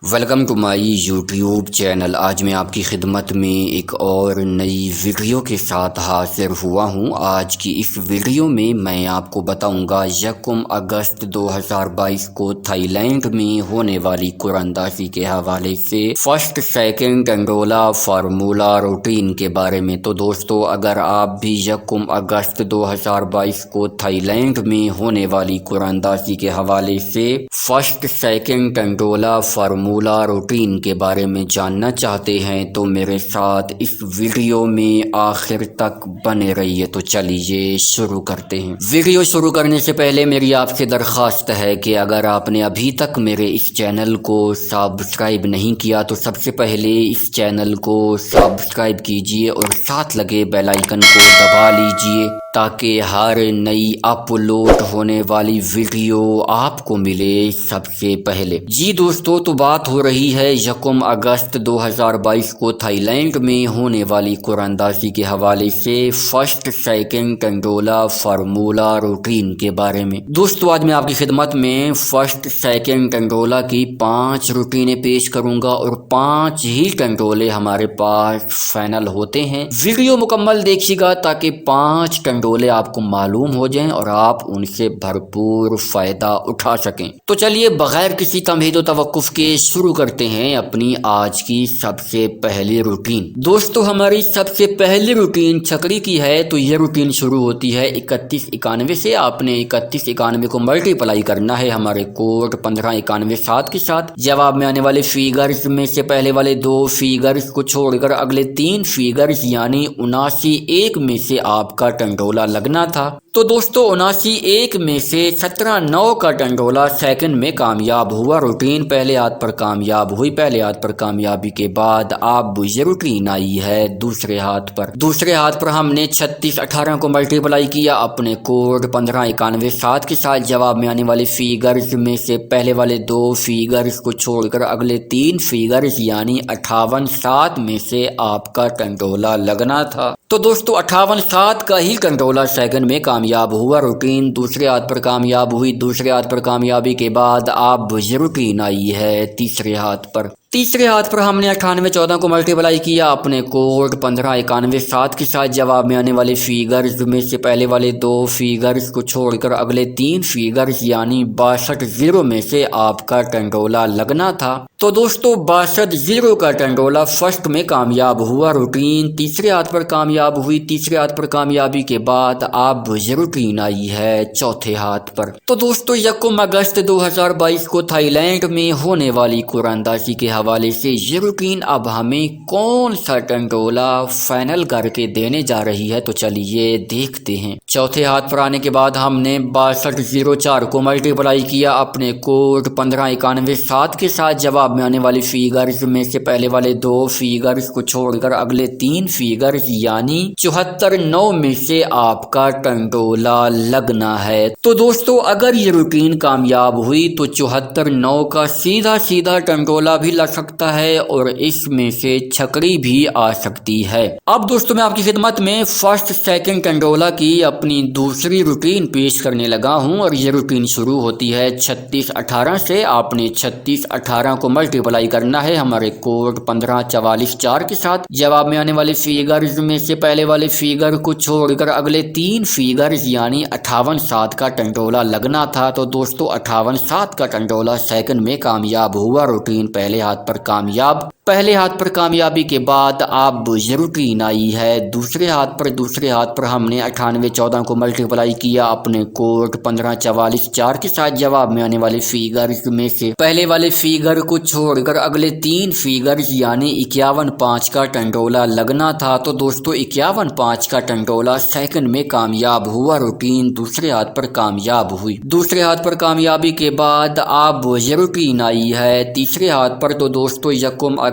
Welcome to my YouTube channel. آج میں آپ کی خدمت میں ایک اور نئی ویڈیو کے ساتھ حاضر ہوا ہوں۔ آج کی اس ویڈیو میں آپ کو بتاؤں گا 1 اگست 2022 کو تھائی لینڈ میں ہونے والی قرندازی کے حوالے سے فرسٹ سیکنڈ ٹنڈولا فارمولا روٹین کے بارے میں۔ تو دوستو، اگر آپ بھی 1 اگست 2022 کو تھائی لینڈ میں ہونے والی قرندازی کے حوالے سے فرسٹ سیکنڈ ٹنڈولا فارمولا روٹین کے بارے میں جاننا چاہتے ہیں تو میرے ساتھ اس ویڈیو میں آخر تک بنے رہیے۔ تو چلیے شروع کرتے ہیں۔ ویڈیو شروع کرنے سے پہلے میری آپ سے درخواست ہے کہ اگر آپ نے ابھی تک میرے اس چینل کو سبسکرائب نہیں کیا تو سب سے پہلے اس چینل کو سبسکرائب کیجیے اور ساتھ لگے بیل آئیکن کو دبا لیجیے تاکہ ہر نئی اپلوڈ ہونے والی ویڈیو آپ کو ملے سب سے پہلے۔ جی دوستو، تو بات ہو رہی ہے 1 اگست 2022 کو تھائی لینڈ میں ہونے والی قرندازی کے حوالے سے فرسٹ سیکنڈ ٹنڈولا فارمولا روٹین کے بارے میں۔ دوستو، آج میں آپ کی خدمت میں فرسٹ سیکنڈ ٹنڈولا کی 5 روٹینیں پیش کروں گا اور 5 ہی ٹنڈولے ہمارے پاس فائنل ہوتے ہیں۔ ویڈیو مکمل دیکھیے گا تاکہ 5 ٹنڈولے آپ کو معلوم ہو جائیں اور آپ ان سے بھرپور فائدہ اٹھا سکیں۔ تو چلیے بغیر کسی تمہید و توقف کے شروع کرتے ہیں اپنی آج کی سب سے پہلی روٹین۔ دوستو، ہماری سب سے پہلی روٹین چھکڑی کی ہے۔ تو یہ روٹین شروع ہوتی ہے 3191 سے۔ آپ نے 3191 کو ملٹی پلائی کرنا ہے ہمارے کوڈ 15917 کے ساتھ۔ جواب میں آنے والے فیگرز میں سے پہلے والے 2 فیگرز کو چھوڑ کر اگلے 3 فیگرز یعنی 79 میں سے آپ کا ٹنڈولا لگنا تھا۔ تو دوستو، 79 میں سے 17 کا ٹنڈولا سیکنڈ میں کامیاب ہوا۔ روٹین پہلے ہاتھ پر کامیاب ہوئی۔ پہلے ہاتھ پر کامیابی کے بعد اب یہ روٹین آئی ہے دوسرے ہاتھ پر۔ دوسرے ہاتھ پر ہم نے 3618 کو ملٹی پلائی کیا اپنے کوڈ 15917 کے ساتھ۔ جواب میں آنے والے فیگرز میں سے پہلے والے 2 فیگرز کو چھوڑ کر اگلے 3 فیگرز یعنی 58 میں سے آپ کا ٹنڈولا لگنا تھا۔ تو دوستو، 58 کا ہی ٹنڈولا سیکنڈ میں کامیاب ہوا۔ روٹین دوسرے ہاتھ پر کامیاب ہوئی۔ دوسرے ہاتھ پر کامیابی کے بعد اب یہ روٹین آئی ہے تیسرے ہاتھ پر۔ تیسرے ہاتھ پر ہم نے 9814 کو ملٹی پلائی کیا اپنے کوڈ 15917 کے ساتھ۔ جواب میں آنے والے فیگرز میں سے پہلے والے 2 فیگرز کو چھوڑ کر اگلے 3 فیگرز یعنی 62 میں سے آپ کا ٹنڈولا لگنا تھا۔ تو دوستو، 62 کا ٹنڈولا فرسٹ میں کامیاب ہوا۔ روٹین تیسرے ہاتھ پر کامیاب ہوئی۔ تیسرے ہاتھ پر کامیابی کے بعد اب یہ روٹین آئی ہے چوتھے ہاتھ پر۔ تو دوستو، 1 اگست 2022 کو تھائی لینڈ میں ہونے والی قرندازی کے حوالے سے یہ روٹین اب ہمیں کون سا ٹنڈولا فائنل کر کے دینے جا رہی ہے تو چلیے دیکھتے ہیں۔ چوتھے ہاتھ پر آنے کے بعد ہم نے 6204 کو ملٹی پلائی کیا اپنے کوڈ 15917 کے ساتھ۔ جواب میں آنے والی فیگرز میں سے پہلے والے 2 فیگرز کو چھوڑ کر اگلے 3 فیگرز یعنی 74 میں سے آپ کا ٹنڈولا لگنا ہے۔ تو دوستو، اگر یہ روٹین کامیاب ہوئی تو 74 کا سیدھا ٹنڈولا بھی لگ سکتا ہے اور اس میں سے چھکڑی بھی آ سکتی ہے۔ اب دوستو، میں آپ کی خدمت میں فرسٹ سیکنڈ ٹنڈولا کی اپنی دوسری روٹین پیش کرنے لگا ہوں اور یہ روٹین شروع ہوتی ہے 3618 سے۔ آپ نے 3618 کو ملٹی پلائی کرنا ہے ہمارے کوڈ 15444 کے ساتھ۔ جواب میں آنے والے فیگرز میں سے پہلے والے فیگر کو چھوڑ کر اگلے 3 فیگرز یعنی 58 کا ٹنڈولا لگنا تھا۔ تو دوستو، 58 کا ٹنڈولا سیکنڈ میں کامیاب ہوا۔ روٹین پہلے ہاتھ پر کامیاب۔ پہلے ہاتھ پر کامیابی کے بعد اب یہ روٹین آئی ہے دوسرے ہاتھ پر۔ دوسرے ہاتھ پر ہم نے 9814 کو ملٹی پلائی کیا اپنے کوڈ 15444 کے ساتھ۔ جواب میں آنے والے فیگرز میں سے پہلے والے فیگر کو چھوڑ کر اگلے 3 فیگرز یعنی 515 کا ٹنڈولا لگنا تھا۔ تو دوستو، 515 کا ٹنڈولا سیکنڈ میں کامیاب ہوا۔ روٹین دوسرے ہاتھ پر کامیاب ہوئی۔ دوسرے ہاتھ پر کامیابی کے بعد اب یہ روٹین آئی ہے تیسرے ہاتھ پر۔ تو دوستو، 1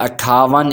58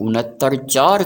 69/4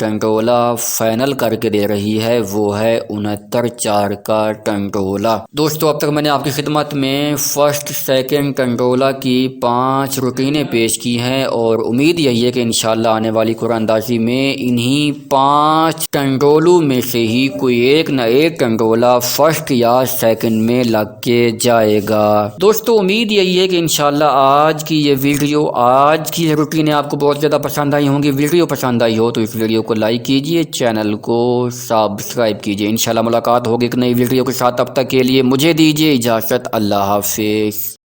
ٹنٹولا فائنل کر کے دے رہی ہے وہ ہے 69-4 کا ٹنٹولا۔ دوستو اب تک میں نے آپ کی خدمت میں فرسٹ سیکنڈ ٹنٹولا کی 5 روٹینیں پیش کی ہیں اور امید یہی ہے کہ انشاءاللہ آنے والی قرآن اندازی میں انہی 5 ٹنٹولوں میں سے ہی کوئی ایک نہ ایک ٹنٹولا فرسٹ یا سیکنڈ میں لگ کے جائے گا۔ دوستو امید یہی ہے کہ انشاءاللہ آج کی یہ ویڈیو، آج کی یہ روٹینیں آپ کو بہت زیادہ پسند آئی ہوں گی۔ ویڈیو پسند آئی ہو تو اس ویڈیو کو لائک کیجئے، چینل کو سبسکرائب کیجئے۔ انشاءاللہ ملاقات ہوگی ایک نئی ویڈیو کے ساتھ، تب تک کے لیے مجھے دیجئے اجازت۔ اللہ حافظ۔